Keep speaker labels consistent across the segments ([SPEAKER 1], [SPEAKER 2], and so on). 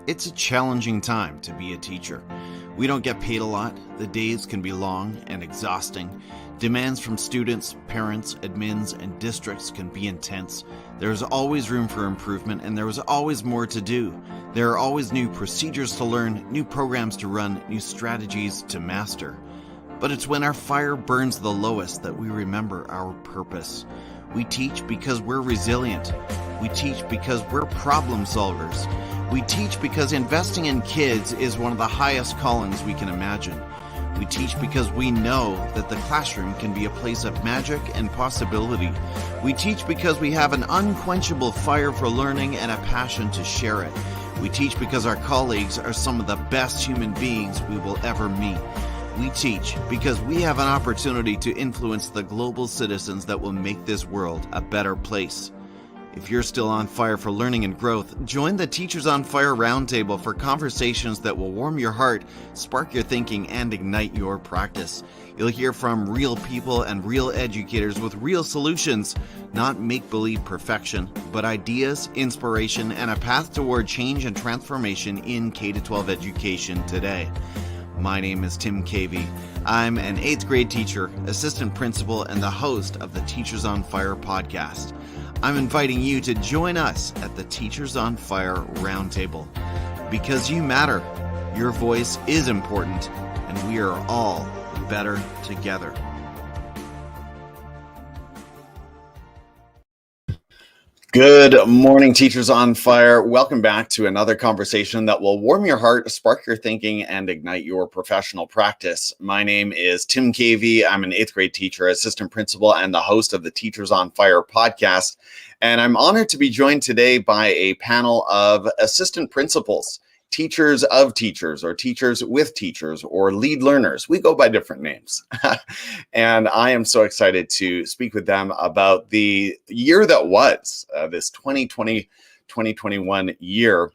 [SPEAKER 1] It's a challenging time to be a teacher. We don't get paid a lot, the days can be long and exhausting, demands from students, parents, admins, and districts can be intense. There is always room for improvement and there is always more to do. There are always new procedures to learn, new programs to run, new strategies to master. But it's when our fire burns the lowest that we remember our purpose. We teach because we're resilient. We teach because we're problem solvers. We teach because investing in kids is one of the highest callings we can imagine. We teach because we know that the classroom can be a place of magic and possibility. We teach because we have an unquenchable fire for learning and a passion to share it. We teach because our colleagues are some of the best human beings we will ever meet. We teach because we have an opportunity to influence the global citizens that will make this world a better place. If you're still on fire for learning and growth, join the Teachers on Fire Roundtable for conversations that will warm your heart, spark your thinking, and ignite your practice. You'll hear from real people and real educators with real solutions, not make-believe perfection, but ideas, inspiration, and a path toward change and transformation in K-12 education today. My name is Tim Cavey. I'm an 8th grade teacher, assistant principal, and the host of the Teachers on Fire podcast. I'm inviting you to join us at the Teachers on Fire Roundtable. Because you matter, your voice is important, and we are all better together. Good morning, Teachers on Fire. Welcome back to another conversation that will warm your heart, spark your thinking, and ignite your professional practice. My name is Tim Cavey. I'm an 8th grade teacher, assistant principal, and the host of the Teachers on Fire podcast. And I'm honored to be joined today by a panel of assistant principals, teachers of teachers, or teachers with teachers, or lead learners. We go by different names. And I am so excited to speak with them about the year that was, this 2020-2021 year.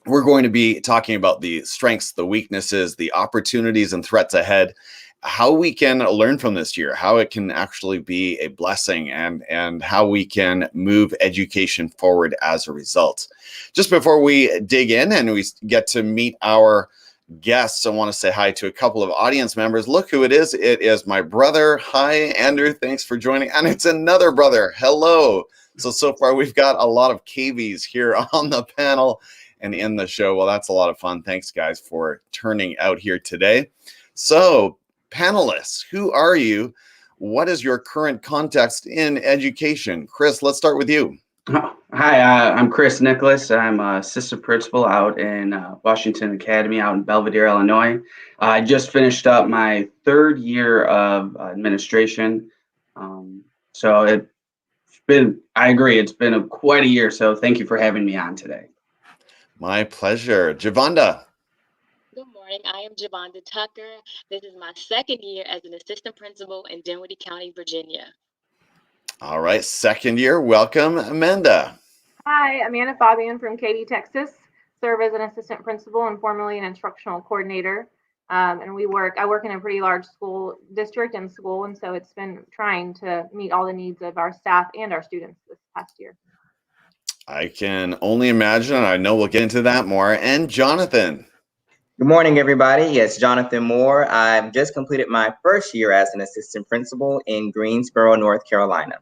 [SPEAKER 1] We're going to be talking about the strengths, the weaknesses, the opportunities and threats ahead, how we can learn from this year, how it can actually be a blessing, and how we can move education forward as a result. Just before we dig in and we get to meet our guests, I want to say hi to a couple of audience members. Look who it is. It is my brother. Hi, Andrew. Thanks for joining. And it's another brother. Hello. So far we've got a lot of Cavies here on the panel and in the show. Well, that's a lot of fun. Thanks, guys, for turning out here today. So, panelists, who are you? What is your current context in education? Chris, let's start with you.
[SPEAKER 2] Hi, I'm Chris Nicholas. I'm assistant principal out in Washington Academy out in Belvedere, Illinois. I just finished up my 3rd year of administration. So I agree, it's been quite a year. So thank you for having me on today.
[SPEAKER 1] My pleasure. Giovanda.
[SPEAKER 3] Good morning. I am Giovanda Tucker. This is my 2nd year as an assistant principal in Dinwiddie County, Virginia.
[SPEAKER 1] All right, 2nd year. Welcome, Amanda.
[SPEAKER 4] Hi, Amanda Fabian from Katy, Texas. Serve as an assistant principal and formerly an instructional coordinator. And I work in a pretty large school district and school, and so it's been trying to meet all the needs of our staff and our students this past year.
[SPEAKER 1] I can only imagine. I know we'll get into that more. And Jonathan.
[SPEAKER 5] Good morning, everybody. Yes, Jonathan Moore. I've just completed my 1st year as an assistant principal in Greensboro, North Carolina.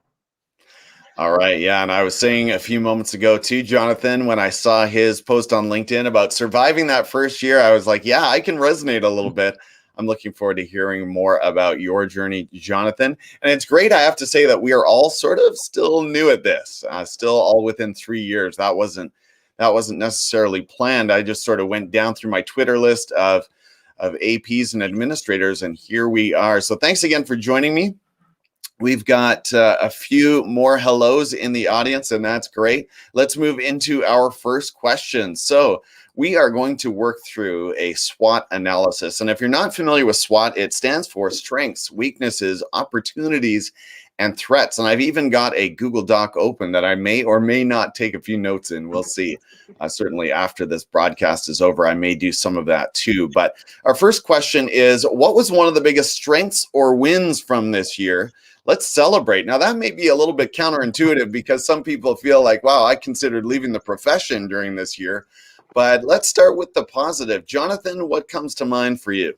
[SPEAKER 1] All right. Yeah. And I was saying a few moments ago to Jonathan, when I saw his post on LinkedIn about surviving that 1st year, I was like, yeah, I can resonate a little bit. I'm looking forward to hearing more about your journey, Jonathan. And it's great. I have to say that we are all sort of still new at this, still all within 3 years. That wasn't necessarily planned. I just sort of went down through my Twitter list of APs and administrators, and here we are. So thanks again for joining me. We've got a few more hellos in the audience, and that's great. Let's move into our first question. So we are going to work through a SWOT analysis. And if you're not familiar with SWOT, it stands for strengths, weaknesses, opportunities, and threats. And I've even got a Google Doc open that I may or may not take a few notes in. We'll see. Certainly after this broadcast is over, I may do some of that too. But our first question is, what was one of the biggest strengths or wins from this year? Let's celebrate. Now, that may be a little bit counterintuitive because some people feel like, wow, I considered leaving the profession during this year. but let's start with the positive. Jonathan, what comes to mind for you?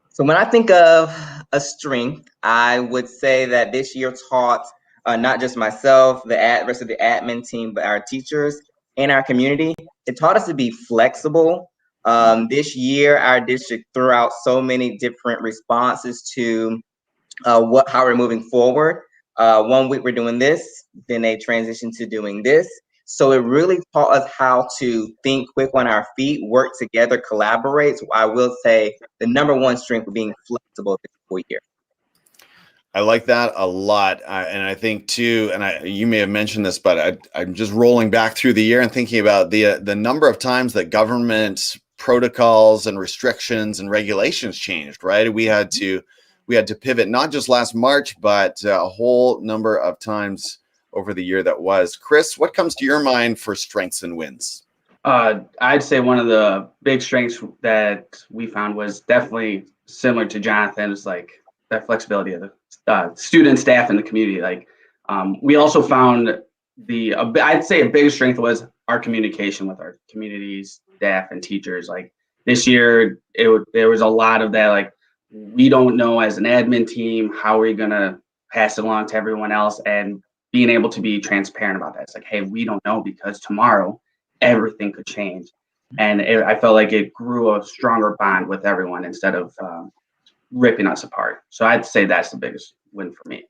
[SPEAKER 5] So when I think of a strength, I would say that this year taught not just myself, the rest of the admin team, but our teachers and our community. It taught us to be flexible. This year, our district threw out so many different responses to how we're moving forward. 1 week we're doing this, then they transition to doing this. So it really taught us how to think quick on our feet, work together, collaborate. So I will say the number one strength of being flexible this school year.
[SPEAKER 1] I like that a lot. And I think too, and you may have mentioned this, but I'm just rolling back through the year and thinking about the number of times that government protocols and restrictions and regulations changed, right? We had to pivot, not just last March, but a whole number of times over the year that was. Chris, what comes to your mind for strengths and wins?
[SPEAKER 2] I'd say one of the big strengths that we found was definitely similar to Jonathan. It's like that flexibility of the student, staff, and the community. Like we also found I'd say a big strength was our communication with our communities, staff, and teachers. Like this year, there was a lot of that. Like we don't know as an admin team how we're gonna pass it along to everyone else, and being able to be transparent about that. It's like, hey, we don't know because tomorrow everything could change. And I felt like it grew a stronger bond with everyone instead of ripping us apart. So I'd say that's the biggest win for me.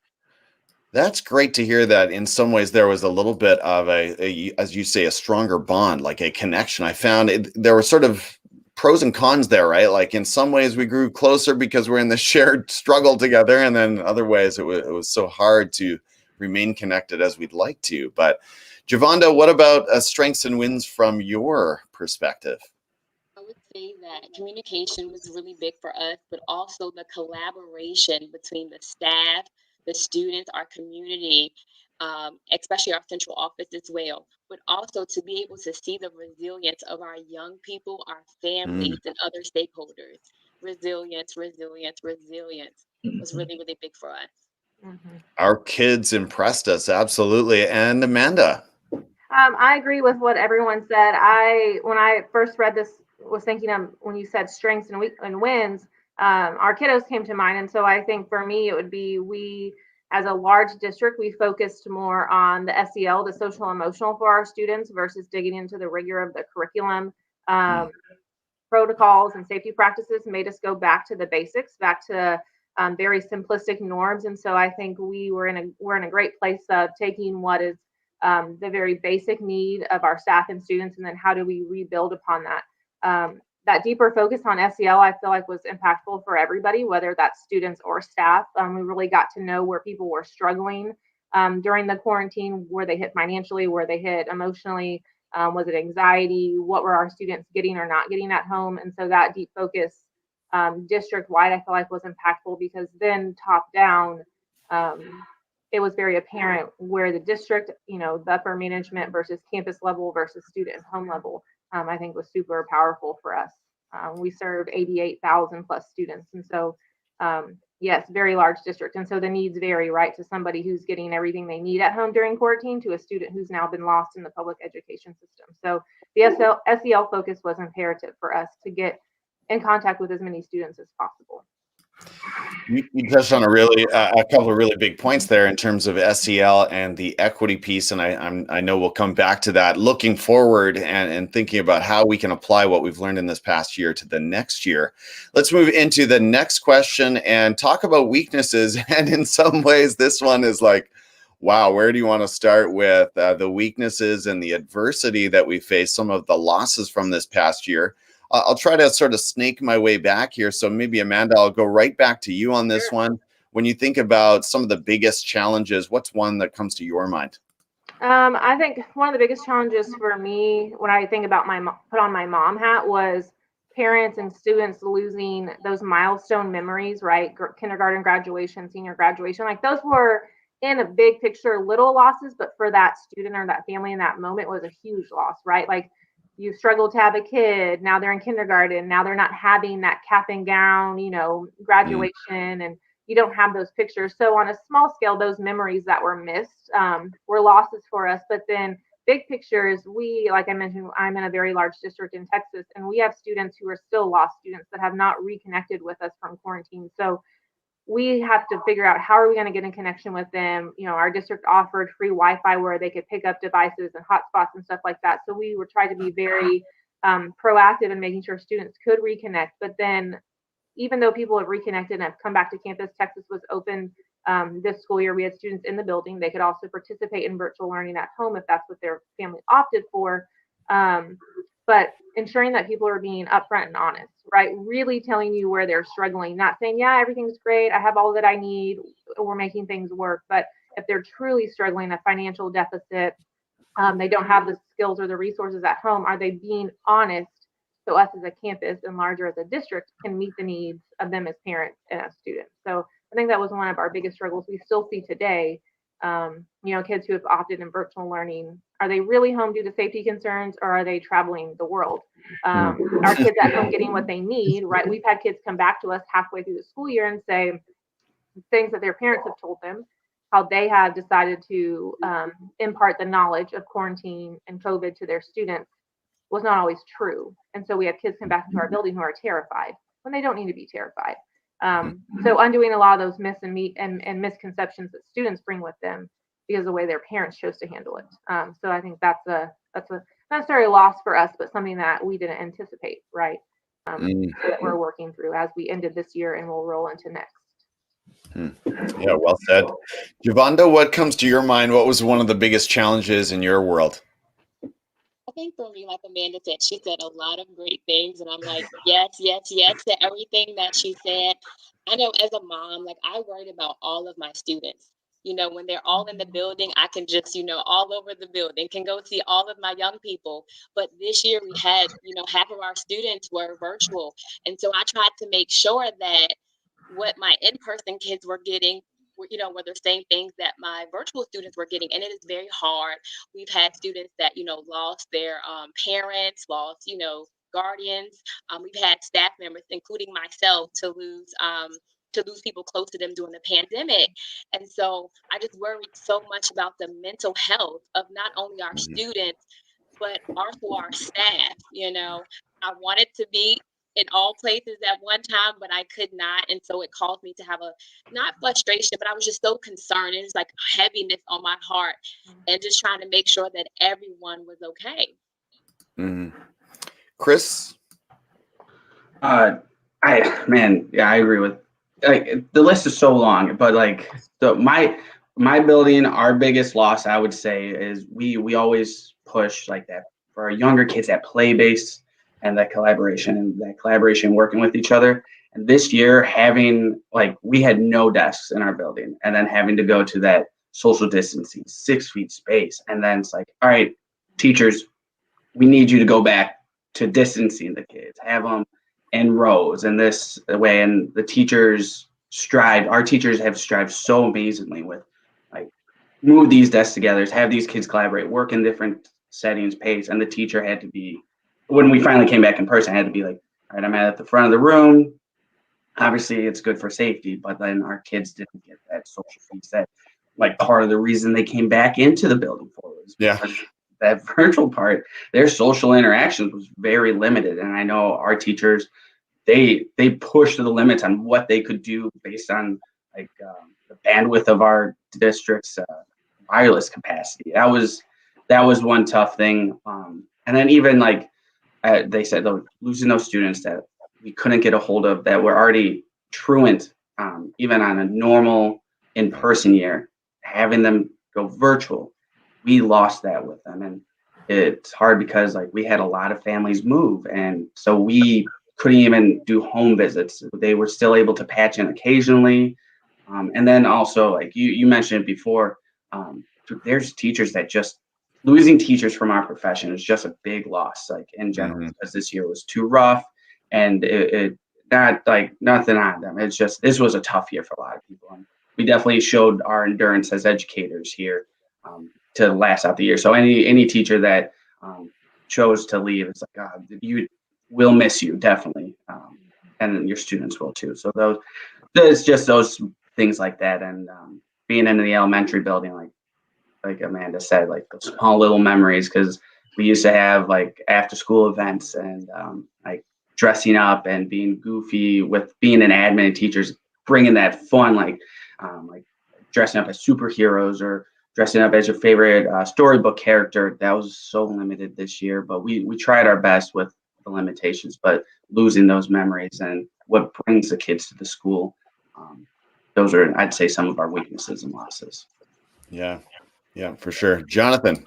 [SPEAKER 1] That's great to hear that in some ways there was a little bit of as you say, a stronger bond, like a connection. I found there were sort of pros and cons there, right? Like in some ways we grew closer because we're in the shared struggle together. And then other ways it was so hard to remain connected as we'd like to. But Giovanda, what about strengths and wins from your perspective?
[SPEAKER 3] I would say that communication was really big for us, but also the collaboration between the staff, the students, our community, especially our central office as well, but also to be able to see the resilience of our young people, our families, and other stakeholders. Resilience, resilience, resilience was really, really big for us.
[SPEAKER 1] Our kids impressed us, absolutely. And Amanda?
[SPEAKER 4] I agree with what everyone said. When I first read this, was thinking of when you said strengths and wins, our kiddos came to mind. And so I think for me, it would be we, as a large district, we focused more on the SEL, the social emotional for our students versus digging into the rigor of the curriculum. Protocols and safety practices made us go back to the basics, back to very simplistic norms. And so I think we're in a great place of taking what is the very basic need of our staff and students, and then how do we rebuild upon that? That deeper focus on SEL, I feel like was impactful for everybody, whether that's students or staff. We really got to know where people were struggling during the quarantine, where they hit financially, where they hit emotionally. Was it anxiety? What were our students getting or not getting at home? And so that deep focus district-wide, I feel like was impactful, because then top down, it was very apparent where the district, the upper management versus campus level versus student and home level, I think was super powerful for us. We served 88,000 plus students. And so, yes, very large district. And so the needs vary, right? To somebody who's getting everything they need at home during quarantine to a student who's now been lost in the public education system. So the SEL focus was imperative for us to get in contact with as many students as possible.
[SPEAKER 1] You touched on a couple of really big points there in terms of SEL and the equity piece, and I know we'll come back to that. Looking forward and thinking about how we can apply what we've learned in this past year to the next year. Let's move into the next question and talk about weaknesses. And in some ways, this one is like, wow, where do you want to start with the weaknesses and the adversity that we face, some of the losses from this past year? I'll try to sort of snake my way back here. So maybe, Amanda, I'll go right back to you on this one. When you think about some of the biggest challenges, what's one that comes to your mind?
[SPEAKER 4] I think one of the biggest challenges for me when I think about put on my mom hat was parents and students losing those milestone memories, right? Kindergarten graduation, senior graduation, like those were in a big picture little losses, but for that student or that family in that moment was a huge loss, right? Like, you struggled to have a kid, now they're in kindergarten, now they're not having that cap and gown, graduation, and you don't have those pictures. So on a small scale, those memories that were missed were losses for us. But then big picture is we, like I mentioned, I'm in a very large district in Texas, and we have students who are still lost students that have not reconnected with us from quarantine. So we have to figure out how are we going to get in connection with them. Our district offered free Wi-Fi where they could pick up devices and hotspots and stuff like that. So we were trying to be very proactive in making sure students could reconnect. But then even though people have reconnected and have come back to campus, Texas was open this school year. We had students in the building. They could also participate in virtual learning at home if that's what their family opted for. But ensuring that people are being upfront and honest, right? Really telling you where they're struggling, not saying, yeah, everything's great, I have all that I need, we're making things work. But if they're truly struggling, a financial deficit, they don't have the skills or the resources at home, are they being honest so us as a campus and larger as a district can meet the needs of them as parents and as students? So I think that was one of our biggest struggles we still see today. Kids who have opted in virtual learning, are they really home due to safety concerns, or are they traveling the world? Are kids at home getting what they need, right? We've had kids come back to us halfway through the school year and say things that their parents have told them, how they have decided to impart the knowledge of quarantine and COVID to their students was not always true. And so we have kids come back into our building who are terrified when they don't need to be terrified. So undoing a lot of those myths and misconceptions that students bring with them because of the way their parents chose to handle it. So I think that's a not necessarily a loss for us, but something that we didn't anticipate, right? That we're working through as we ended this year and we'll roll into next.
[SPEAKER 1] Yeah, well said. Giovanda, what comes to your mind? What was one of the biggest challenges in your world?
[SPEAKER 3] I think for me, like Amanda said, she said a lot of great things, and I'm like, yes, yes, yes to everything that she said. I know as a mom, like I worried about all of my students. When they're all in the building, I can just, all over the building, can go see all of my young people. But this year we had, half of our students were virtual. And so I tried to make sure that what my in-person kids were getting, were the same things that my virtual students were getting. And it is very hard. We've had students that, lost their parents, lost, guardians. We've had staff members, including myself, to lose people close to them during the pandemic. And so I just worried so much about the mental health of not only our students, but also our staff. I wanted to be in all places at one time, but I could not. And so it caused me to have not frustration, but I was just so concerned. It was like heaviness on my heart and just trying to make sure that everyone was okay.
[SPEAKER 1] Chris?
[SPEAKER 2] I agree with, the list is so long, but my building, our biggest loss, I would say, is we always push like that for our younger kids, that play-based and that collaboration working with each other. And this year we had no desks in our building, and then having to go to that social distancing, 6 feet space. And then it's like, all right, teachers, we need you to go back to distancing the kids, have them in rows in this way. And our teachers have strived so amazingly with move these desks together, have these kids collaborate, work in different settings, pace. And the teacher had to be, when we finally came back in person, I had to be like, all right, I'm at the front of the room. Obviously it's good for safety, but then our kids didn't get that social piece that part of the reason they came back into the building for was that virtual part. Their social interactions was very limited. And I know our teachers, they pushed to the limits on what they could do based on the bandwidth of our district's wireless capacity. That was one tough thing. And then even they said, losing those students that we couldn't get a hold of, that were already truant, even on a normal in-person year, having them go virtual, we lost that with them. And it's hard because we had a lot of families move, and so we couldn't even do home visits. They were still able to patch in occasionally. And then also, you mentioned it before, there's teachers that just, losing teachers from our profession is just a big loss, in general, because this year was too rough, and it not nothing on them. It's just, this was a tough year for a lot of people. And we definitely showed our endurance as educators here to last out the year. So any teacher that chose to leave, it's God, we'll miss you, definitely. And your students will too. So there's just those things like that. And being in the elementary building, like Amanda said, like those small little memories, because we used to have like after school events and like dressing up and being goofy with being an admin and teachers, bringing that fun, like dressing up as superheroes or dressing up as your favorite storybook character. That was so limited this year, but we tried our best with the limitations, but losing those memories and what brings the kids to the school. Those are, I'd say, some of our weaknesses and losses.
[SPEAKER 1] Yeah, for sure. Jonathan.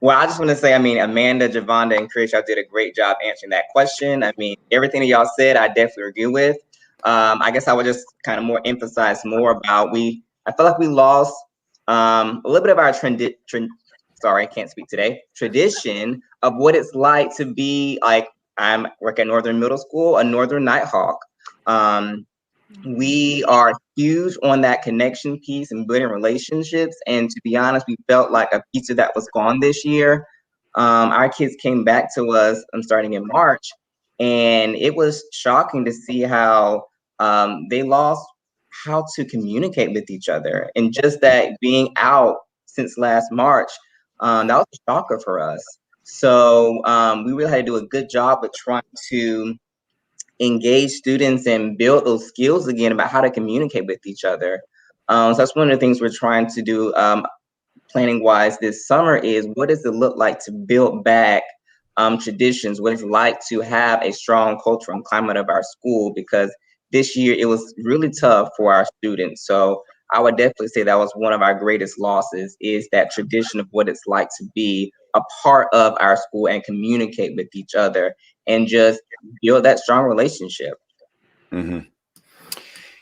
[SPEAKER 5] Well, I just want to say, I mean, Amanda, Giovanda, and Chris, y'all did a great job answering that question. I mean, everything that y'all said, I definitely agree with. I guess I would just kind of more emphasize more about I feel like we lost a little bit of our sorry, I can't speak today, tradition of what it's like to be like, I'm work at Northern Middle School, a Northern Nighthawk. We are huge on that connection piece and building relationships. And to be honest, we felt like a piece of that was gone this year. Our kids came back to us starting in March, and it was shocking to see how they lost how to communicate with each other. And just that being out since last March, that was a shocker for us. So we really had to do a good job with trying to engage students and build those skills again about how to communicate with each other. So that's one of the things we're trying to do planning wise this summer is what does it look like to build back traditions? What is it like to have a strong culture and climate of our school? Because this year it was really tough for our students. So I would definitely say that was one of our greatest losses is that tradition of what it's like to be a part of our school and communicate with each other and just build that strong relationship.
[SPEAKER 1] Mm-hmm.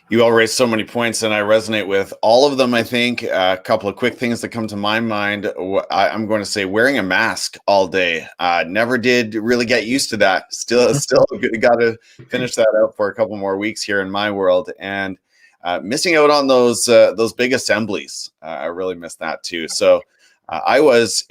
[SPEAKER 1] You all raised so many points and I resonate with all of them. I think a couple of quick things that come to my mind. I'm going to say wearing a mask all day. Never did really get used to that. Still got to finish that out for a couple more weeks here in my world. And missing out on those big assemblies. I really missed that too. So I was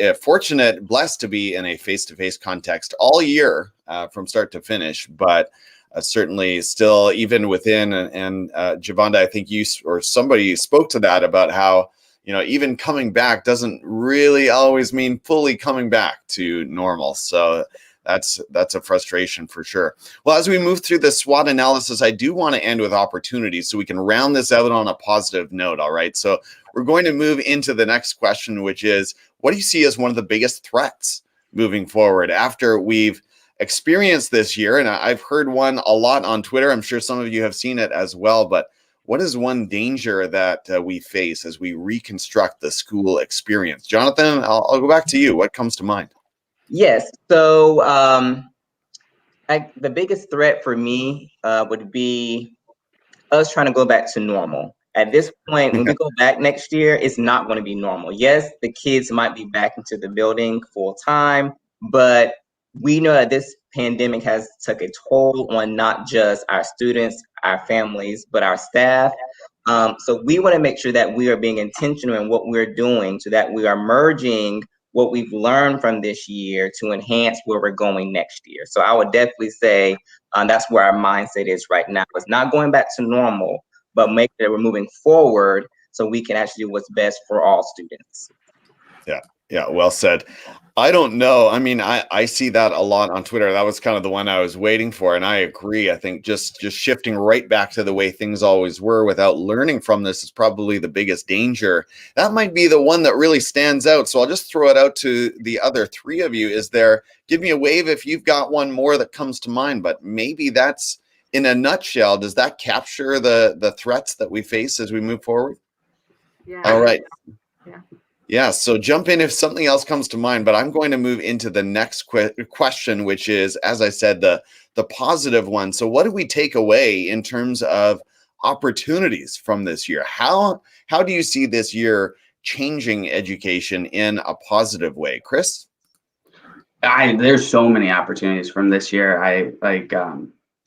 [SPEAKER 1] blessed to be in a face-to-face context all year from start to finish, but certainly still even within and Giovanda, I think you or somebody spoke to that about how, even coming back doesn't really always mean fully coming back to normal. So that's a frustration for sure. Well, as we move through the SWOT analysis, I do want to end with opportunities so we can round this out on a positive note. All right. So we're going to move into the next question, which is, what do you see as one of the biggest threats moving forward after we've experienced this year? And I've heard one a lot on Twitter. I'm sure some of you have seen it as well. But what is one danger that we face as we reconstruct the school experience? Jonathan, I'll go back to you. What comes to mind?
[SPEAKER 5] Yes. So the biggest threat for me would be us trying to go back to normal. At this point, when we go back next year, it's not going to be normal. Yes, the kids might be back into the building full time, but we know that this pandemic has took a toll on not just our students, our families, but our staff. So we want to make sure that we are being intentional in what we're doing so that we are merging what we've learned from this year to enhance where we're going next year. So I would definitely say that's where our mindset is right now. It's not going back to normal, but make sure that we're moving forward so we can actually do what's best for all students.
[SPEAKER 1] Yeah, well said. I don't know. I mean, I see that a lot on Twitter. That was kind of the one I was waiting for. And I agree. I think just shifting right back to the way things always were without learning from this is probably the biggest danger. That might be the one that really stands out. So I'll just throw it out to the other three of you. Give me a wave if you've got one more that comes to mind, but maybe that's in a nutshell. Does that capture the threats that we face as we move forward?
[SPEAKER 4] Yeah.
[SPEAKER 1] All right.
[SPEAKER 4] Yeah.
[SPEAKER 1] So jump in if something else comes to mind, but I'm going to move into the next question, which is, as I said, the positive one. So what do we take away in terms of opportunities from this year? How do you see this year changing education in a positive way? Chris?
[SPEAKER 2] There's so many opportunities from this year.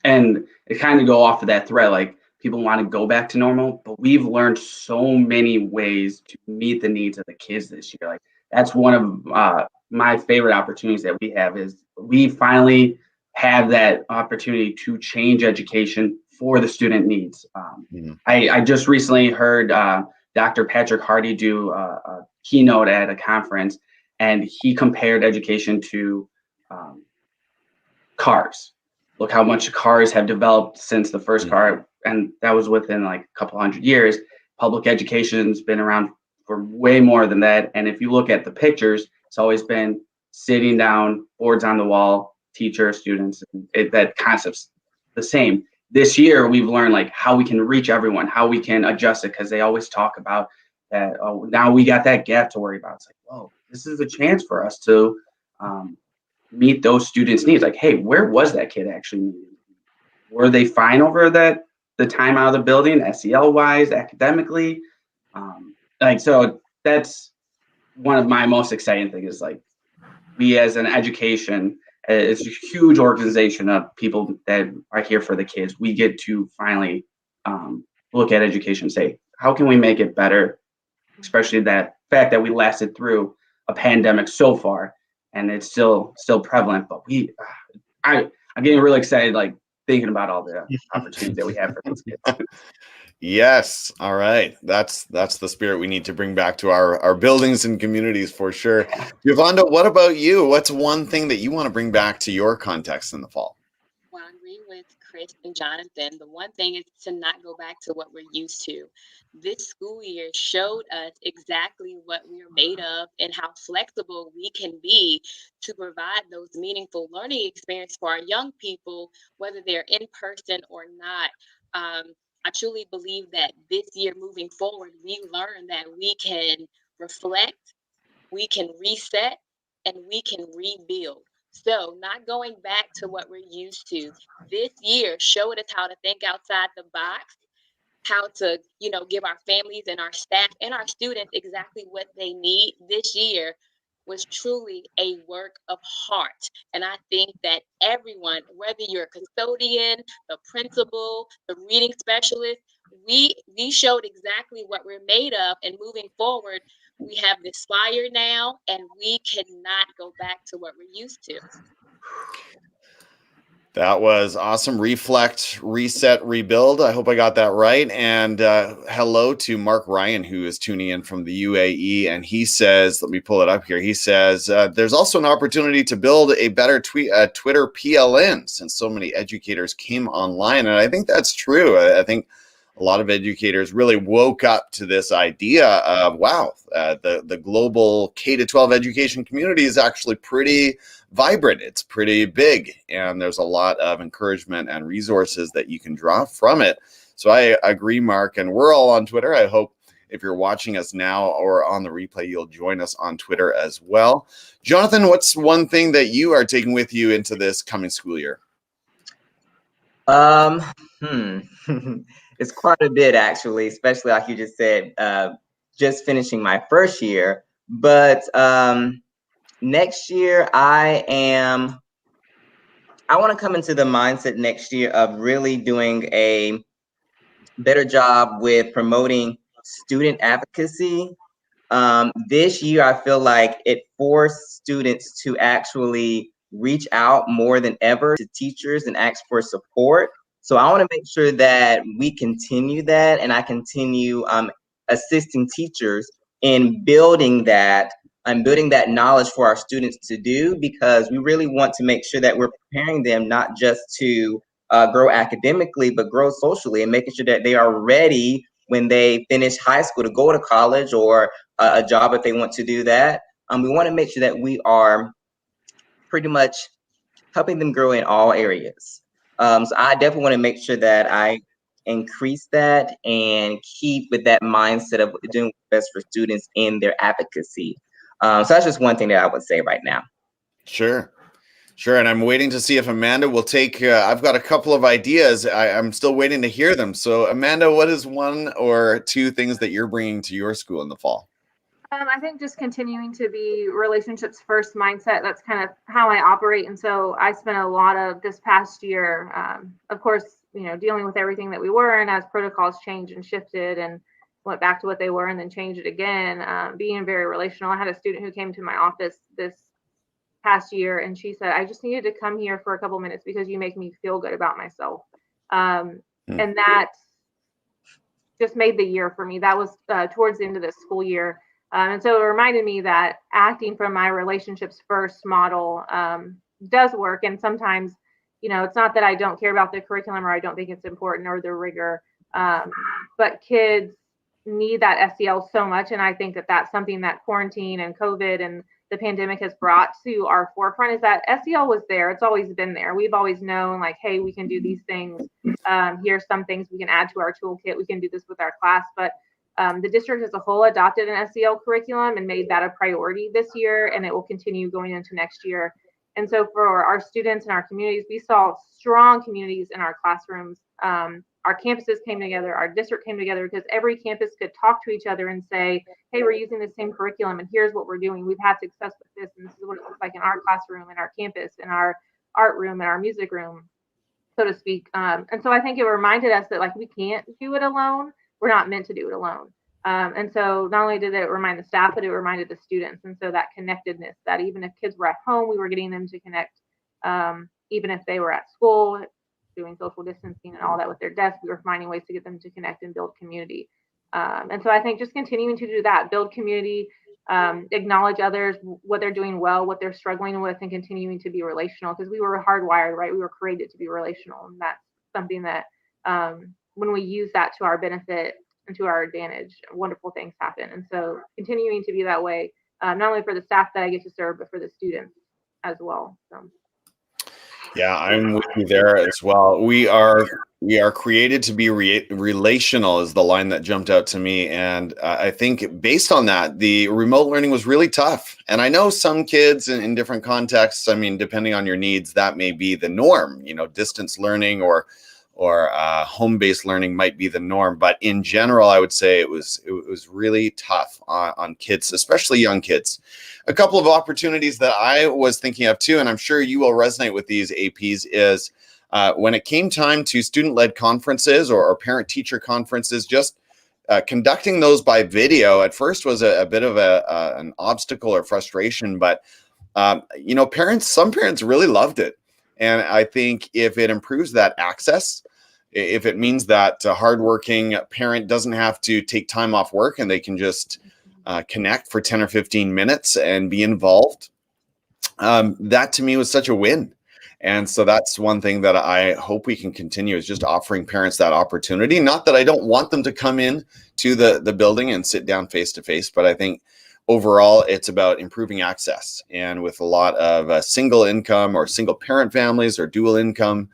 [SPEAKER 2] And it kind of go off of that thread, like people want to go back to normal, but we've learned so many ways to meet the needs of the kids this year. Like that's one of my favorite opportunities that we have is we finally have that opportunity to change education for the student needs. I just recently heard Dr. Patrick Hardy do a keynote at a conference, and he compared education to cars. Look how much cars have developed since the first car, and that was within like a couple hundred years. Public education's been around for way more than that. And if you look at the pictures, it's always been sitting down, boards on the wall, teacher, students. That concept's the same. This year, we've learned like how we can reach everyone, how we can adjust it, because they always talk about that. Oh, now we got that gap to worry about. It's like, whoa, this is a chance for us to meet those students' needs. Like, hey, where was that kid actually? Were they fine over the time out of the building, SEL wise, academically? So that's one of my most exciting things is like we as an education, it's a huge organization of people that are here for the kids. We get to finally look at education and say, how can we make it better? Especially that fact that we lasted through a pandemic so far and it's still prevalent, but I'm getting really excited, like thinking about all the opportunities that we have for those kids.
[SPEAKER 1] Yes. All right. That's the spirit we need to bring back to our buildings and communities for sure. Giovanda, what about you? What's one thing that you want to bring back to your context in the fall?
[SPEAKER 3] Well, I agree with Chris and Jonathan. The one thing is to not go back to what we're used to. This school year showed us exactly what we're made of and how flexible we can be to provide those meaningful learning experience for our young people, whether they're in person or not. I truly believe that this year moving forward, we learn that we can reflect, we can reset, and we can rebuild. So, not going back to what we're used to. This year showed us how to think outside the box, how to, give our families and our staff and our students exactly what they need. This year was truly a work of heart. And I think that everyone, whether you're a custodian, the principal, the reading specialist, we showed exactly what we're made of. And moving forward, we have this flyer now, and we cannot go back to what we're used to.
[SPEAKER 1] That was awesome. Reflect, reset, rebuild. I hope I got that right. And hello to Mark Ryan, who is tuning in from the UAE. And he says, let me pull it up here. He says, there's also an opportunity to build a better Twitter PLN since so many educators came online. And I think that's true. I think a lot of educators really woke up to this idea of, wow, the global K-12 education community is actually pretty vibrant. It's pretty big, and there's a lot of encouragement and resources that you can draw from it. So I agree, Mark, and we're all on Twitter. I hope if you're watching us now or on the replay, you'll join us on Twitter as well. Jonathan, what's one thing that you are taking with you into this coming school year?
[SPEAKER 5] It's quite a bit, actually, especially like you just said, just finishing my first year. But next year, I want to come into the mindset next year of really doing a better job with promoting student advocacy. This year, I feel like it forced students to actually reach out more than ever to teachers and ask for support. So I want to make sure that we continue that, and I continue assisting teachers in building that knowledge for our students to do, because we really want to make sure that we're preparing them not just to grow academically, but grow socially, and making sure that they are ready when they finish high school to go to college or a job if they want to do that. We want to make sure that we are pretty much helping them grow in all areas. So I definitely want to make sure that I increase that and keep with that mindset of doing what's best for students in their advocacy. So that's just one thing that I would say right now.
[SPEAKER 1] Sure. And I'm waiting to see if Amanda will take, I've got a couple of ideas. I'm still waiting to hear them. So Amanda, what is one or two things that you're bringing to your school in the fall?
[SPEAKER 4] I think just continuing to be relationships first mindset. That's kind of how I operate. And so I spent a lot of this past year, of course, dealing with everything that we were, and as protocols changed and shifted and went back to what they were and then changed it again, being very relational. I had a student who came to my office this past year, and she said, I just needed to come here for a couple minutes because you make me feel good about myself. And that just made the year for me. That was towards the end of the school year. And so it reminded me that acting from my relationships first model does work. And sometimes, it's not that I don't care about the curriculum or I don't think it's important or the rigor, but kids need that SEL so much. And I think that that's something that quarantine and COVID and the pandemic has brought to our forefront, is that SEL was there. It's always been there. We've always known, like, hey, we can do these things. Here's some things we can add to our toolkit. We can do this with our class. But the district as a whole adopted an SEL curriculum and made that a priority this year, and it will continue going into next year. And so for our students and our communities, we saw strong communities in our classrooms. Our campuses came together, our district came together, because every campus could talk to each other and say, hey, we're using the same curriculum and here's what we're doing. We've had success with this, and this is what it looks like in our classroom, in our campus, in our art room, in our music room, so to speak. And so I think it reminded us that, like, we can't do it alone. We're not meant to do it alone. And so not only did it remind the staff, but it reminded the students. And so that connectedness, that even if kids were at home, we were getting them to connect. Even if they were at school, doing social distancing and all that with their desks, we were finding ways to get them to connect and build community. And so I think just continuing to do that, build community, acknowledge others, what they're doing well, what they're struggling with, and continuing to be relational, because we were hardwired, right? We were created to be relational. And that's something that when we use that to our benefit and to our advantage, wonderful things happen. And so continuing to be that way, not only for the staff that I get to serve, but for the students as well. So.
[SPEAKER 6] Yeah, I'm with you there as well. We are created to be relational is the line that jumped out to me. And I think based on that, the remote learning was really tough. And I know some kids in different contexts, I mean, depending on your needs, that may be the norm, distance learning or home-based learning might be the norm. But in general, I would say it was really tough on kids, especially young kids. A couple of opportunities that I was thinking of too, and I'm sure you will resonate with these APs, is when it came time to student-led conferences or parent-teacher conferences, just conducting those by video at first was a bit of an obstacle or frustration, but some parents really loved it. And I think if it improves that access, if it means that a hardworking parent doesn't have to take time off work and they can just connect for 10 or 15 minutes and be involved, that to me was such a win. And so that's one thing that I hope we can continue, is just offering parents that opportunity. Not that I don't want them to come in to the building and sit down face to face, but I think overall it's about improving access. And with a lot of single income or single parent families or dual income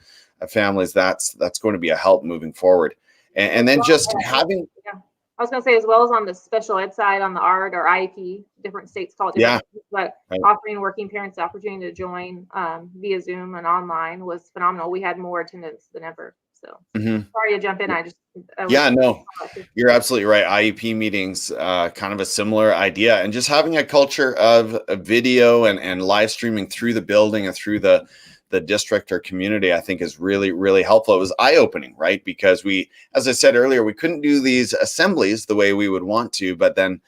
[SPEAKER 6] families, that's going to be a help moving forward. And then just having...
[SPEAKER 4] I was going to say, as well as on the special ed side, on the art or IEP, different states call it different things, but offering working parents the opportunity to join via Zoom and online was phenomenal. We had more attendance than ever. So sorry to jump in. You're absolutely right.
[SPEAKER 6] IEP meetings, kind of a similar idea, and just having a culture of video and live streaming through the building and through the district or community, I think is really, really helpful. It was eye-opening, right? Because as I said earlier, we couldn't do these assemblies the way we would want to, but then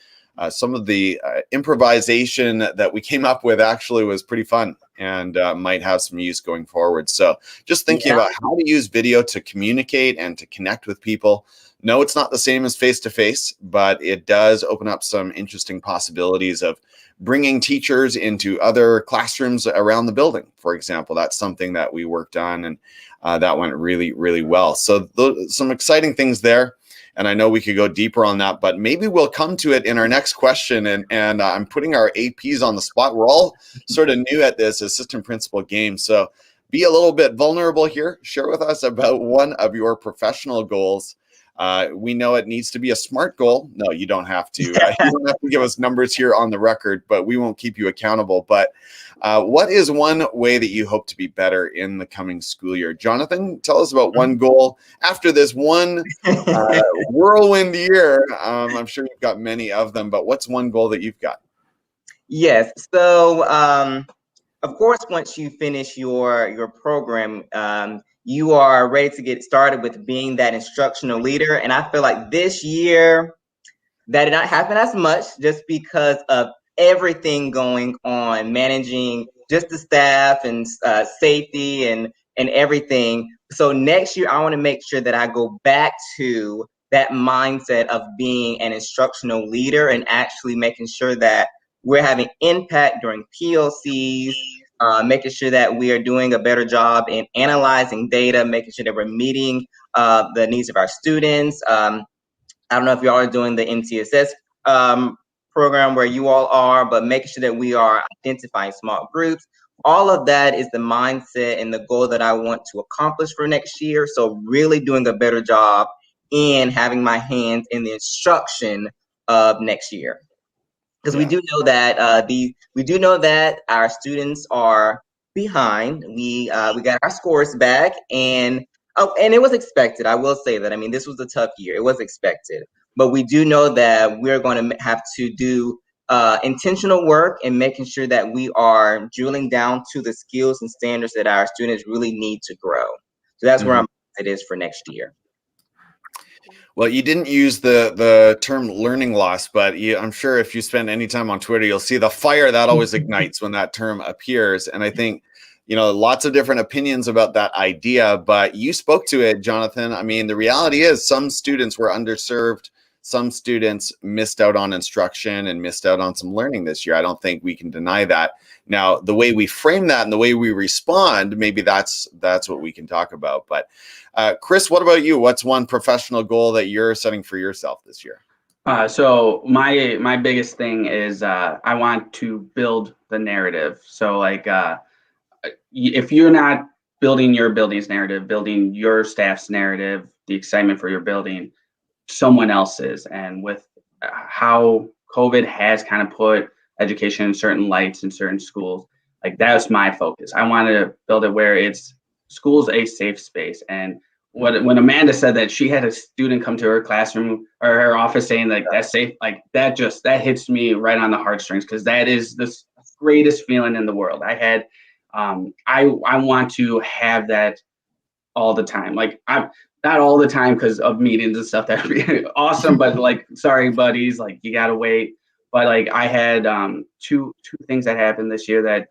[SPEAKER 6] some of the improvisation that we came up with actually was pretty fun and might have some use going forward. So just thinking about how to use video to communicate and to connect with people. No, it's not the same as face-to-face, but it does open up some interesting possibilities of bringing teachers into other classrooms around the building, for example. That's something that we worked on, and that went really, really well. So some exciting things there. And I know we could go deeper on that, but maybe we'll come to it in our next question. And I'm putting our APs on the spot. We're all sort of new at this assistant principal game. So be a little bit vulnerable here. Share with us about one of your professional goals. We know it needs to be a SMART goal. No, you don't have to. You don't have to give us numbers here on the record, but we won't keep you accountable. But what is one way that you hope to be better in the coming school year? Jonathan, tell us about one goal after this one whirlwind year. I'm sure you've got many of them, but what's one goal that you've got?
[SPEAKER 5] Yes. So, of course, once you finish your program, you are ready to get started with being that instructional leader. And I feel like this year that did not happen as much just because of everything going on, managing just the staff and safety and everything. So next year, I want to make sure that I go back to that mindset of being an instructional leader and actually making sure that we're having impact during PLCs, making sure that we are doing a better job in analyzing data, making sure that we're meeting the needs of our students. I don't know if you all are doing the NTSS program where you all are, but making sure that we are identifying small groups. All of that is the mindset and the goal that I want to accomplish for next year. So really doing a better job in having my hands in the instruction of next year. Because we do know that we do know that our students are behind. We got our scores back, and it was expected. I will say that. I mean, this was a tough year. It was expected, but we do know that we're going to have to do intentional work and making sure that we are drilling down to the skills and standards that our students really need to grow. So that's where it is for next year.
[SPEAKER 6] Well, you didn't use the term learning loss, but I'm sure if you spend any time on Twitter, you'll see the fire that always ignites when that term appears. And I think, lots of different opinions about that idea, but you spoke to it, Jonathan. I mean, the reality is some students were underserved. Some students missed out on instruction and missed out on some learning this year. I don't think we can deny that. Now, the way we frame that and the way we respond, maybe that's what we can talk about. But Chris, what about you? What's one professional goal that you're setting for yourself this year?
[SPEAKER 2] So my biggest thing is I want to build the narrative. So if you're not building your building's narrative, building your staff's narrative, the excitement for your building, someone else is. And with how COVID has kind of put education in certain lights in certain schools, that's my focus. I want to build it where school's a safe space. And when Amanda said that she had a student come to her classroom or her office saying that's safe, that hits me right on the heartstrings, because that is the greatest feeling in the world. I want to have that all the time. I'm not all the time because of meetings and stuff that would be awesome, but sorry buddies, you gotta wait. But I had two things that happened this year that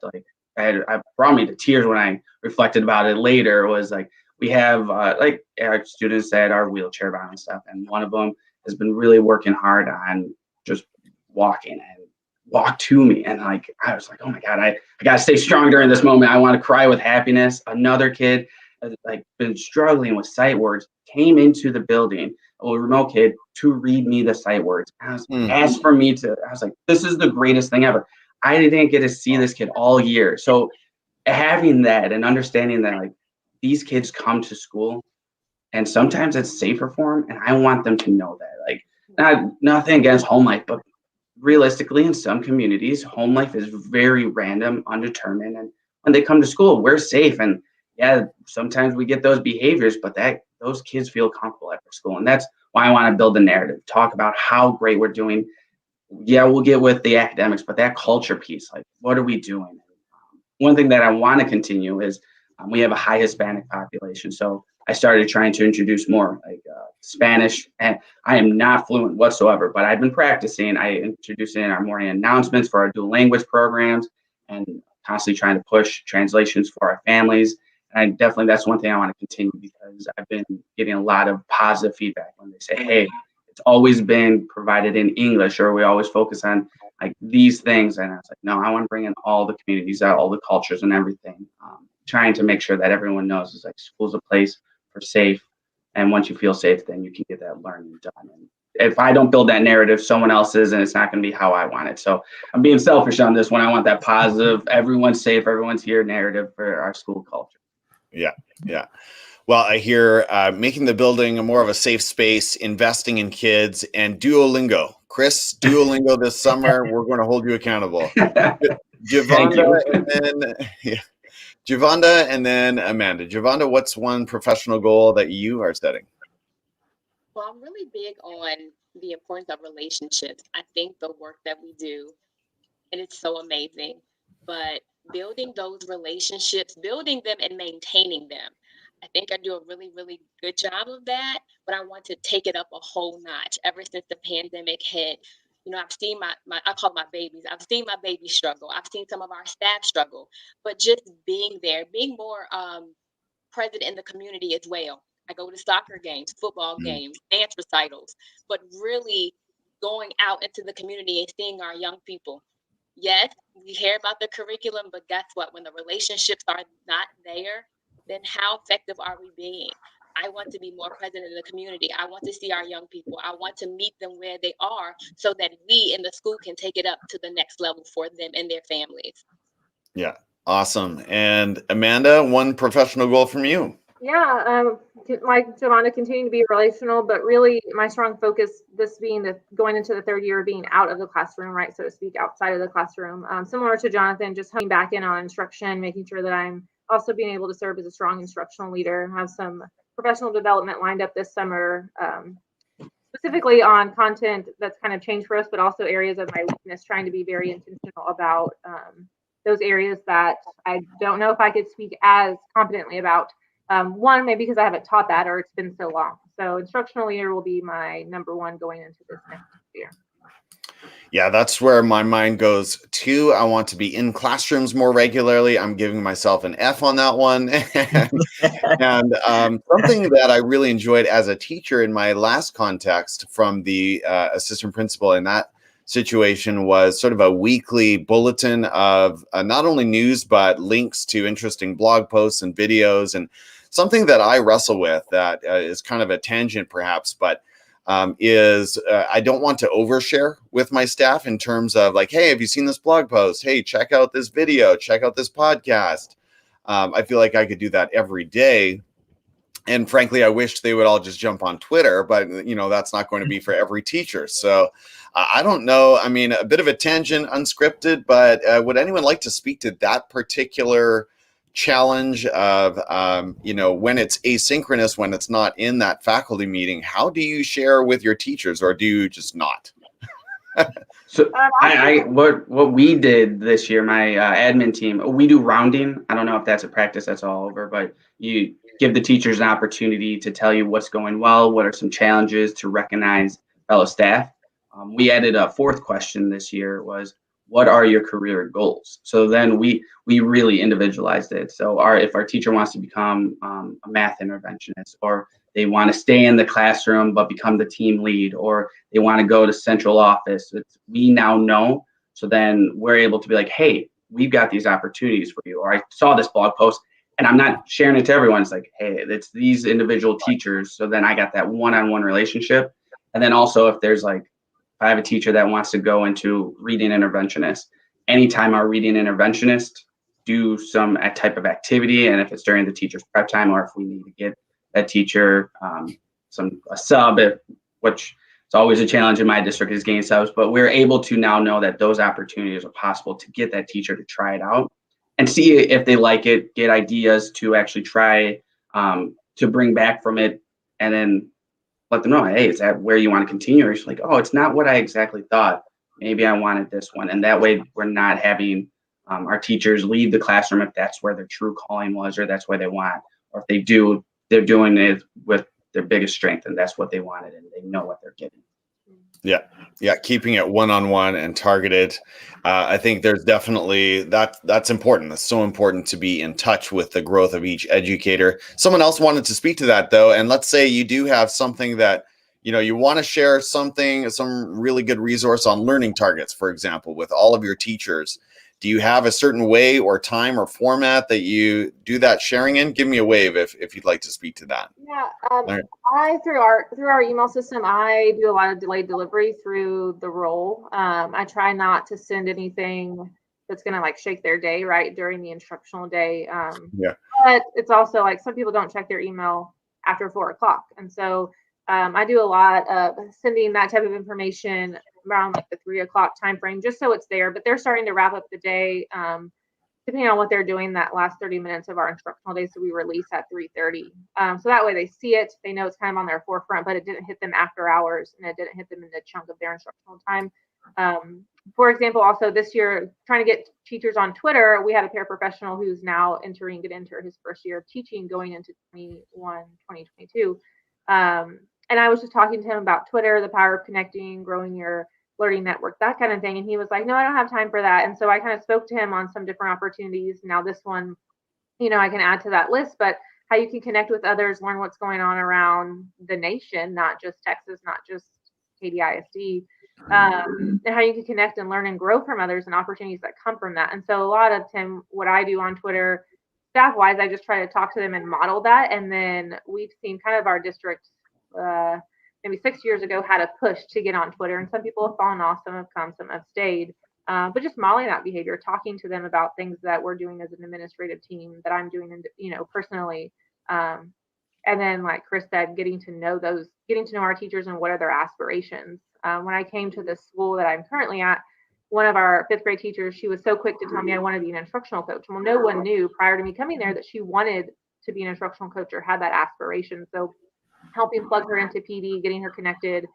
[SPEAKER 2] I brought me to tears when I reflected about it later. Was we have our students that are wheelchair bound and stuff, and one of them has been really working hard on just walking and walk to me, and I was oh my God, I gotta stay strong during this moment. I want to cry with happiness. Another kid has been struggling with sight words, came into the building, a remote kid, to read me the sight words. I was asked for me to. I was this is the greatest thing ever. I didn't get to see this kid all year, so having that and understanding that these kids come to school, and sometimes it's safer for them, and I want them to know that. Nothing against home life, but realistically, in some communities, home life is very random, undetermined, and when they come to school, we're safe. And yeah, sometimes we get those behaviors, but those kids feel comfortable after school, and that's why I want to build the narrative, talk about how great we're doing. Yeah, we'll get with the academics, but that culture piece, what are we doing? One thing that I want to continue is we have a high Hispanic population, so I started trying to introduce more Spanish, and I am not fluent whatsoever, but I've been practicing. I introduced it in our morning announcements for our dual language programs, and constantly trying to push translations for our families. And that's one thing I want to continue, because I've been getting a lot of positive feedback when they say, hey, it's always been provided in English, or we always focus on these things. And I was no, I want to bring in all the communities, all the cultures and everything, trying to make sure that everyone knows school's a place for safe. And once you feel safe, then you can get that learning done. And if I don't build that narrative, someone else is, and it's not going to be how I want it. So I'm being selfish on this one. I want that positive, everyone's safe, everyone's here narrative for our school culture.
[SPEAKER 6] Yeah. Well, I hear making the building more of a safe space, investing in kids, and Duolingo. Chris, Duolingo this summer. We're going to hold you accountable. Giovanda, Giovanda, and then Amanda. Giovanda, what's one professional goal that you are setting?
[SPEAKER 3] Well, I'm really big on the importance of relationships. I think the work that we do, and it's so amazing, but building those relationships, building them and maintaining them. I think I do a really, really good job of that, but I want to take it up a whole notch. Ever since the pandemic hit, I've seen I call my babies. I've seen my babies struggle. I've seen some of our staff struggle, but just being there, being more present in the community as well. I go to soccer games, football games, dance recitals, but really going out into the community and seeing our young people. Yes, we hear about the curriculum, but guess what? When the relationships are not there, then how effective are we being? I want to be more present in the community. I want to see our young people. I want to meet them where they are so that we in the school can take it up to the next level for them and their families.
[SPEAKER 6] Yeah, awesome. And Amanda, one professional goal from you.
[SPEAKER 4] Yeah, like Giovanda, continue to be relational, but really my strong focus, this being going into the third year, being out of the classroom, right, so to speak, outside of the classroom. Similar to Jonathan, just coming back in on instruction, making sure that I'm also being able to serve as a strong instructional leader, have some professional development lined up this summer, specifically on content that's kind of changed for us, but also areas of my weakness, trying to be very intentional about those areas that I don't know if I could speak as confidently about. One, maybe because I haven't taught that or it's been so long. So instructional leader will be my number one going into this next year.
[SPEAKER 6] Yeah, that's where my mind goes too. I want to be in classrooms more regularly. I'm giving myself an F on that one. and something that I really enjoyed as a teacher in my last context from the assistant principal in that situation was sort of a weekly bulletin of not only news, but links to interesting blog posts and videos, and something that I wrestle with that is kind of a tangent perhaps, but I don't want to overshare with my staff in terms of like, hey, have you seen this blog post? Hey, check out this video, check out this podcast. I feel like I could do that every day. And frankly, I wish they would all just jump on Twitter, but that's not going to be for every teacher. So I don't know. I mean, a bit of a tangent, unscripted, but would anyone like to speak to that particular challenge of, when it's asynchronous, when it's not in that faculty meeting, how do you share with your teachers, or do you just not?
[SPEAKER 2] So what we did this year, my admin team, we do rounding. I don't know if that's a practice that's all over, but you give the teachers an opportunity to tell you what's going well, what are some challenges, to recognize fellow staff. We added a fourth question this year was, what are your career goals? So then we really individualized it. So if our teacher wants to become a math interventionist, or they want to stay in the classroom but become the team lead, or they want to go to central office, we now know. So then we're able to be like, hey, we've got these opportunities for you. Or I saw this blog post, and I'm not sharing it to everyone. It's like, hey, it's these individual teachers. So then I got that one-on-one relationship. And then also if there's like, I have a teacher that wants to go into reading interventionist. Anytime our reading interventionist do some type of activity, and if it's during the teacher's prep time, or if we need to get that teacher a sub, which is always a challenge in my district is getting subs, but we're able to now know that those opportunities are possible to get that teacher to try it out and see if they like it, get ideas to actually try to bring back from it, and then let them know, hey, is that where you want to continue? Or it's like, oh, it's not what I exactly thought. Maybe I wanted this one. And that way we're not having our teachers leave the classroom if that's where their true calling was, or that's where they want, or if they do, they're doing it with their biggest strength, and that's what they wanted, and they know what they're getting.
[SPEAKER 6] Yeah, keeping it one-on-one and targeted. I think there's definitely that's important. That's so important to be in touch with the growth of each educator. Someone else wanted to speak to that though, and let's say you do have something that you want to share some really good resource on learning targets, for example, with all of your teachers. Do you have a certain way or time or format that you do that sharing in? Give me a wave if you'd like to speak to that.
[SPEAKER 4] Yeah, I through our email system, I do a lot of delayed delivery through the role. I try not to send anything that's going to like shake their day right during the instructional day. But it's also like some people don't check their email after 4 o'clock, and so I do a lot of sending that type of information around like the 3 o'clock time frame, just so it's there. But they're starting to wrap up the day, depending on what they're doing that last 30 minutes of our instructional day. So we release at 3:30. So that way they see it, they know it's kind of on their forefront, but it didn't hit them after hours, and it didn't hit them in the chunk of their instructional time. For example, also this year, trying to get teachers on Twitter, we had a paraprofessional who's now going to enter his first year of teaching going into 2022. And I was just talking to him about Twitter, the power of connecting, growing your learning network, that kind of thing. And he was like, no, I don't have time for that. And so I kind of spoke to him on some different opportunities. Now this one, I can add to that list, but how you can connect with others, learn what's going on around the nation, not just Texas, not just KDISD, and how you can connect and learn and grow from others and opportunities that come from that. And so a lot of what I do on Twitter, staff-wise, I just try to talk to them and model that. And then we've seen kind of our district maybe 6 years ago had a push to get on Twitter, and some people have fallen off, some have come, some have stayed. But just modeling that behavior, talking to them about things that we're doing as an administrative team, that I'm doing, personally. And then, like Chris said, getting to know our teachers and what are their aspirations. When I came to the school that I'm currently at, one of our 5th grade teachers, she was so quick to tell me I want to be an instructional coach. Well, no one knew prior to me coming there that she wanted to be an instructional coach or had that aspiration. So helping plug her into PD, getting her connected.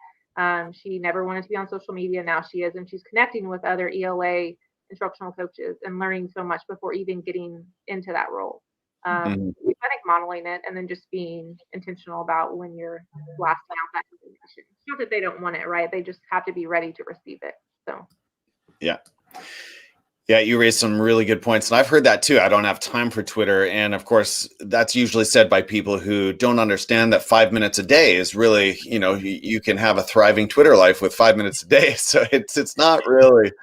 [SPEAKER 4] She never wanted to be on social media. Now she is, and she's connecting with other ELA instructional coaches and learning so much before even getting into that role. I think modeling it and then just being intentional about when you're blasting out that information. It's not that they don't want it, right? They just have to be ready to receive it. So,
[SPEAKER 6] yeah. Yeah, you raised some really good points. And I've heard that too. I don't have time for Twitter. And of course, that's usually said by people who don't understand that 5 minutes a day is really, you can have a thriving Twitter life with 5 minutes a day. So it's not really,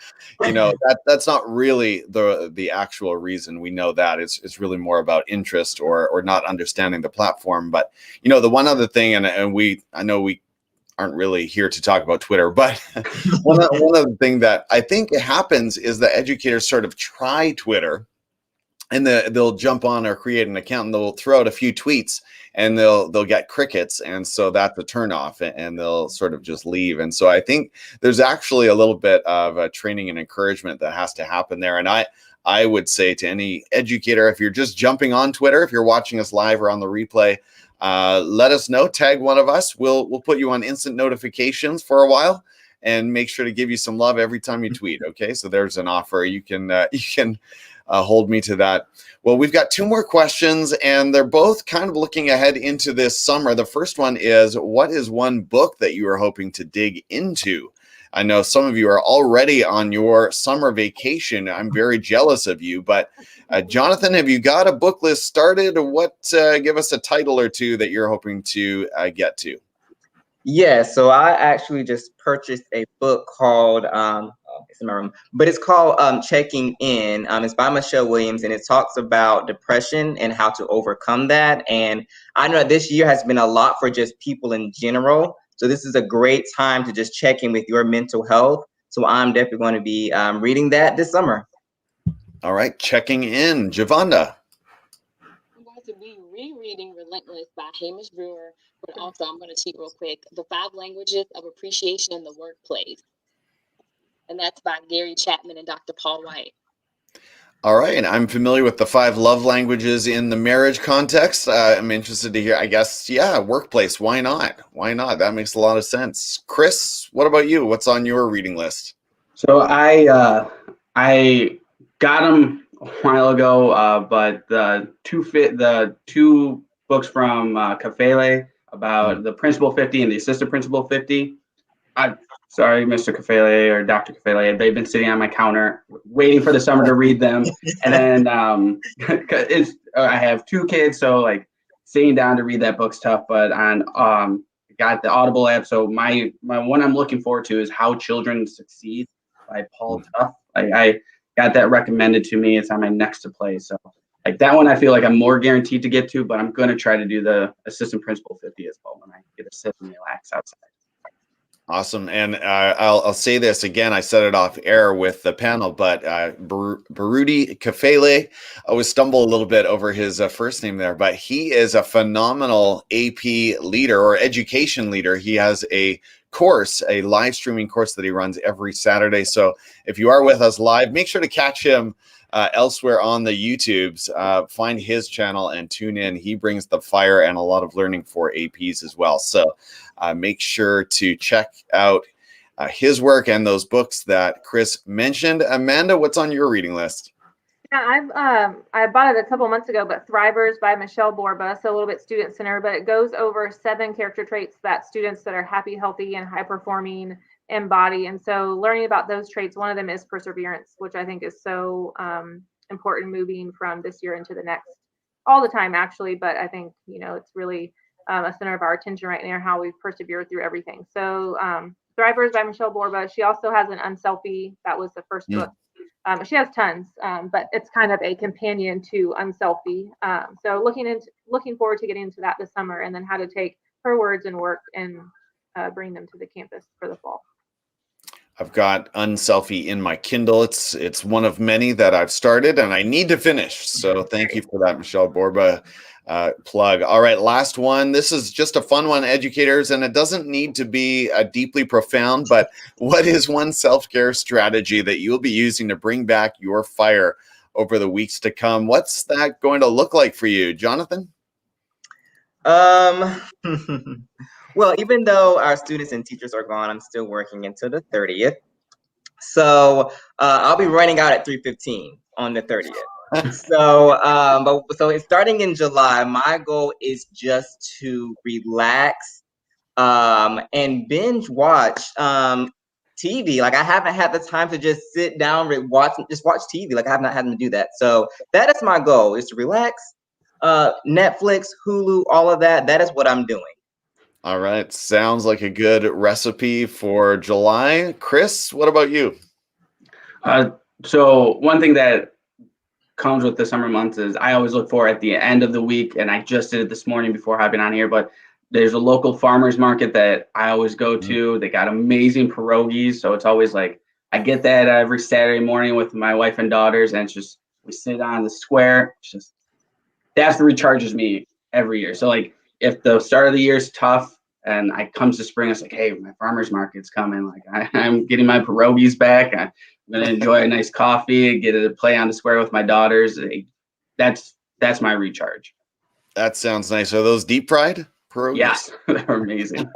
[SPEAKER 6] that's not really the actual reason. We know that it's really more about interest or not understanding the platform. But, the one other thing, and I know we aren't really here to talk about Twitter, but one of the things that I think happens is that educators sort of try Twitter, and they'll jump on or create an account and they'll throw out a few tweets and they'll get crickets, and so that's a turnoff, and they'll sort of just leave. And so I think there's actually a little bit of a training and encouragement that has to happen there. And I would say to any educator, if you're just jumping on Twitter, if you're watching us live or on the replay, let us know, tag one of us. We'll put you on instant notifications for a while and make sure to give you some love every time you tweet. Okay, so there's an offer. You can hold me to that. Well, we've got 2 more questions, and they're both kind of looking ahead into this summer. The first one is, what is one book that you are hoping to dig into? I know some of you are already on your summer vacation. I'm very jealous of you, but Jonathan, have you got a book list started? Give us a title or 2 that you're hoping to get to.
[SPEAKER 5] Yeah, so I actually just purchased a book called, it's in my room, but it's called Checking In. It's by Michelle Williams, and it talks about depression and how to overcome that. And I know this year has been a lot for just people in general. So this is a great time to just check in with your mental health. So I'm definitely going to be reading that this summer.
[SPEAKER 6] All right, Checking In. Giovanda.
[SPEAKER 3] I'm going to be rereading Relentless by Hamish Brewer, but also I'm going to cheat real quick. The 5 Languages of Appreciation in the Workplace. And that's by Gary Chapman and Dr. Paul White.
[SPEAKER 6] All right, and I'm familiar with the 5 love languages in the marriage context. I'm interested to hear, I guess, workplace. Why not? Why not? That makes a lot of sense. Chris, what about you? What's on your reading list?
[SPEAKER 2] So I got them a while ago, but the 2 books from Kafele about the Principal 50 and the Assistant Principal 50. Sorry, Mr. Kafele or Dr. Kafele, they've been sitting on my counter waiting for the summer to read them. And then I have 2 kids, so like sitting down to read that book's tough. But got the Audible app, so my one I'm looking forward to is How Children Succeed by Paul Tuff. I got that recommended to me. It's on my next to play. So like that one, I feel like I'm more guaranteed to get to, but I'm going to try to do the Assistant Principal 50 as well when I get to sit and relax outside.
[SPEAKER 6] Awesome. And I'll say this again, I said it off air with the panel, but Baruti Kafele, I always stumble a little bit over his first name there, but he is a phenomenal AP leader or education leader. He has a live streaming course that he runs every Saturday. So if you are with us live, make sure to catch him elsewhere on the YouTubes. Find his channel and tune in. He brings the fire and a lot of learning for APs as well. So make sure to check out his work and those books that Chris mentioned. Amanda, what's on your reading list?
[SPEAKER 4] Yeah, I bought it a couple months ago, but Thrivers by Michelle Borba, so a little bit student centered, but it goes over 7 character traits that students that are happy, healthy, and high performing embody. And so learning about those traits, one of them is perseverance, which I think is so important moving from this year into the next. all the time actually, but I think, it's really a center of our attention right now, how we persevere through everything. So Thrivers by Michelle Borba. She also has an Unselfie. That was the first book. She has tons, but it's kind of a companion to Unselfie. So looking forward to getting into that this summer, and then how to take her words and work and bring them to the campus for the fall.
[SPEAKER 6] I've got Unselfie in my Kindle. It's one of many that I've started and I need to finish. So thank you for that, Michelle Borba plug. All right, last one. This is just a fun one, educators, and it doesn't need to be deeply profound, but what is one self-care strategy that you'll be using to bring back your fire over the weeks to come? What's that going to look like for you, Jonathan?
[SPEAKER 5] Well, even though our students and teachers are gone, I'm still working until the 30th. So I'll be running out at 3:15 on the 30th. So it's starting in July. My goal is just to relax and binge watch TV. Like, I haven't had the time to just sit down and watch TV. Like, I have not had to do that. So that is my goal, is to relax. Netflix, Hulu, all of that. That is what I'm doing.
[SPEAKER 6] All right. Sounds like a good recipe for July. Chris, what about you?
[SPEAKER 2] So one thing that comes with the summer months is I always look for at the end of the week, and I just did it this morning before hopping on here, but there's a local farmer's market that I always go to. They got amazing pierogies. So it's always like, I get that every Saturday morning with my wife and daughters, and it's just, we sit on the square. It's just, that's what recharges me every year. So like, if the start of the year is tough and I comes to spring, it's like, hey, my farmer's market's coming. Like, I'm getting my pierogies back. I'm going to enjoy a nice coffee, get to play on the square with my daughters. That's my recharge.
[SPEAKER 6] That sounds nice. Are those deep fried pierogies?
[SPEAKER 2] Yes, they're amazing.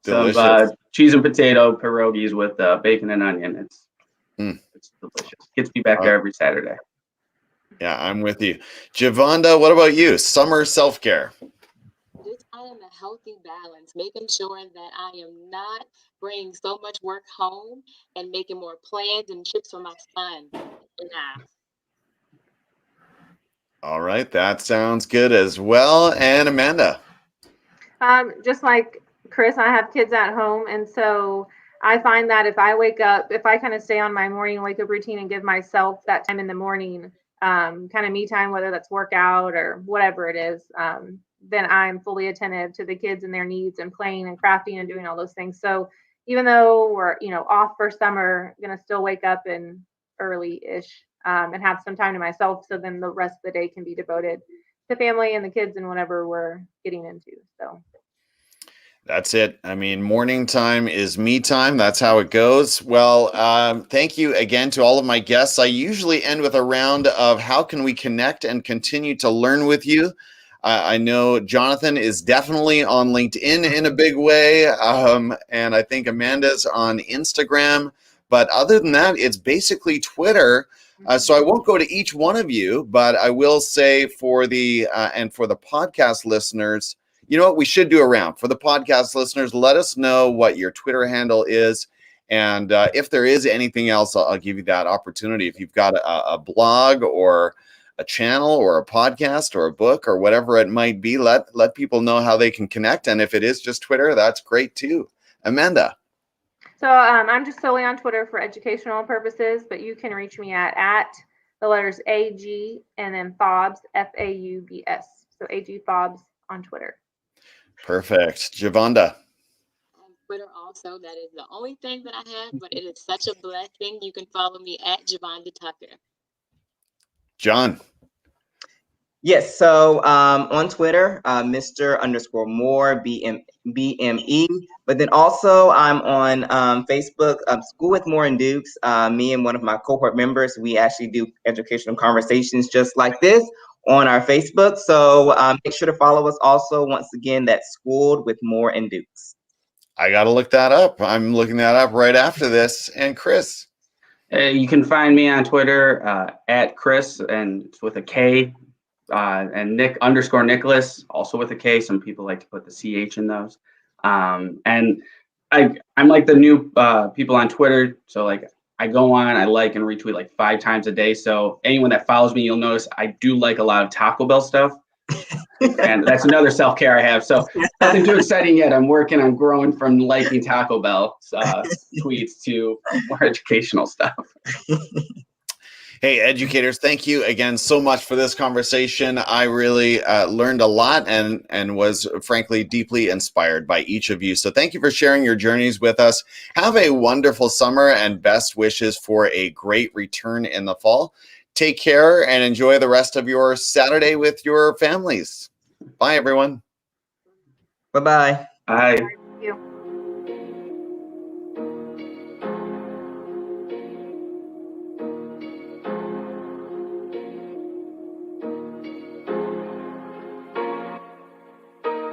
[SPEAKER 6] Delicious.
[SPEAKER 2] Some cheese and potato pierogies with bacon and onion. It's delicious. Gets me back there every Saturday.
[SPEAKER 1] Yeah, I'm with you. Giovanda, what about you? Summer self-care.
[SPEAKER 3] Just finding a healthy balance, making sure that I am not bringing so much work home and making more plans and trips for my son and I.
[SPEAKER 1] All right, that sounds good as well. And Amanda?
[SPEAKER 4] Just like Chris, I have kids at home, and so I find that if I wake up, if I kind of stay on my morning wake up routine and give myself that time in the morning, kind of me time, whether that's workout or whatever it is, then I'm fully attentive to the kids and their needs and playing and crafting and doing all those things. So even though we're, off for summer, I'm going to still wake up and early-ish and have some time to myself. So then the rest of the day can be devoted to family and the kids and whatever we're getting into. So
[SPEAKER 1] that's it. I mean, morning time is me time. That's how it goes. Well, thank you again to all of my guests. I usually end with a round of how can we connect and continue to learn with you. I know Jonathan is definitely on LinkedIn in a big way. And I think Amanda's on Instagram. But other than that, it's basically Twitter. So I won't go to each one of you, but I will say for the podcast listeners, you know what, we should do a round. For the podcast listeners, let us know what your Twitter handle is. And if there is anything else, I'll give you that opportunity. If you've got a blog or a channel or a podcast or a book or whatever it might be, let people know how they can connect. And if it is just Twitter, that's great too. Amanda.
[SPEAKER 4] So I'm just solely on Twitter for educational purposes, but you can reach me at the letters AG and then Faubs, Faubs. So AG Faubs on Twitter.
[SPEAKER 1] Perfect. Giovanda.
[SPEAKER 3] Twitter also, that is the only thing that I have, but it is such a blessing. You can follow me at Giovanda Tucker.
[SPEAKER 1] John.
[SPEAKER 5] Yes, so on Twitter, Mr._Moore, BME. But then also I'm on Facebook, School with Moore and Dukes. Me and one of my cohort members, we actually do educational conversations just like this on our Facebook. So make sure to follow us also. Once again, that's Schooled with Moore and Dukes.
[SPEAKER 1] I got to look that up. I'm looking that up right after this. And Chris.
[SPEAKER 2] You can find me on Twitter at Chris, and it's with a K, and Nick_Nicholas, also with a K. Some people like to put the CH in those. And I'm like the new people on Twitter. So like I go on, I like and retweet like 5 times a day. So anyone that follows me, you'll notice I do like a lot of Taco Bell stuff. And that's another self-care I have. So nothing too exciting yet. I'm working on growing from liking Taco Bell tweets to more educational stuff.
[SPEAKER 6] Hey, educators, thank you again so much for this conversation. I really learned a lot and was frankly deeply inspired by each of you. So thank you for sharing your journeys with us. Have a wonderful summer and best wishes for a great return in the fall. Take care and enjoy the rest of your Saturday with your families. Bye, everyone.
[SPEAKER 5] Bye-bye.
[SPEAKER 2] Bye.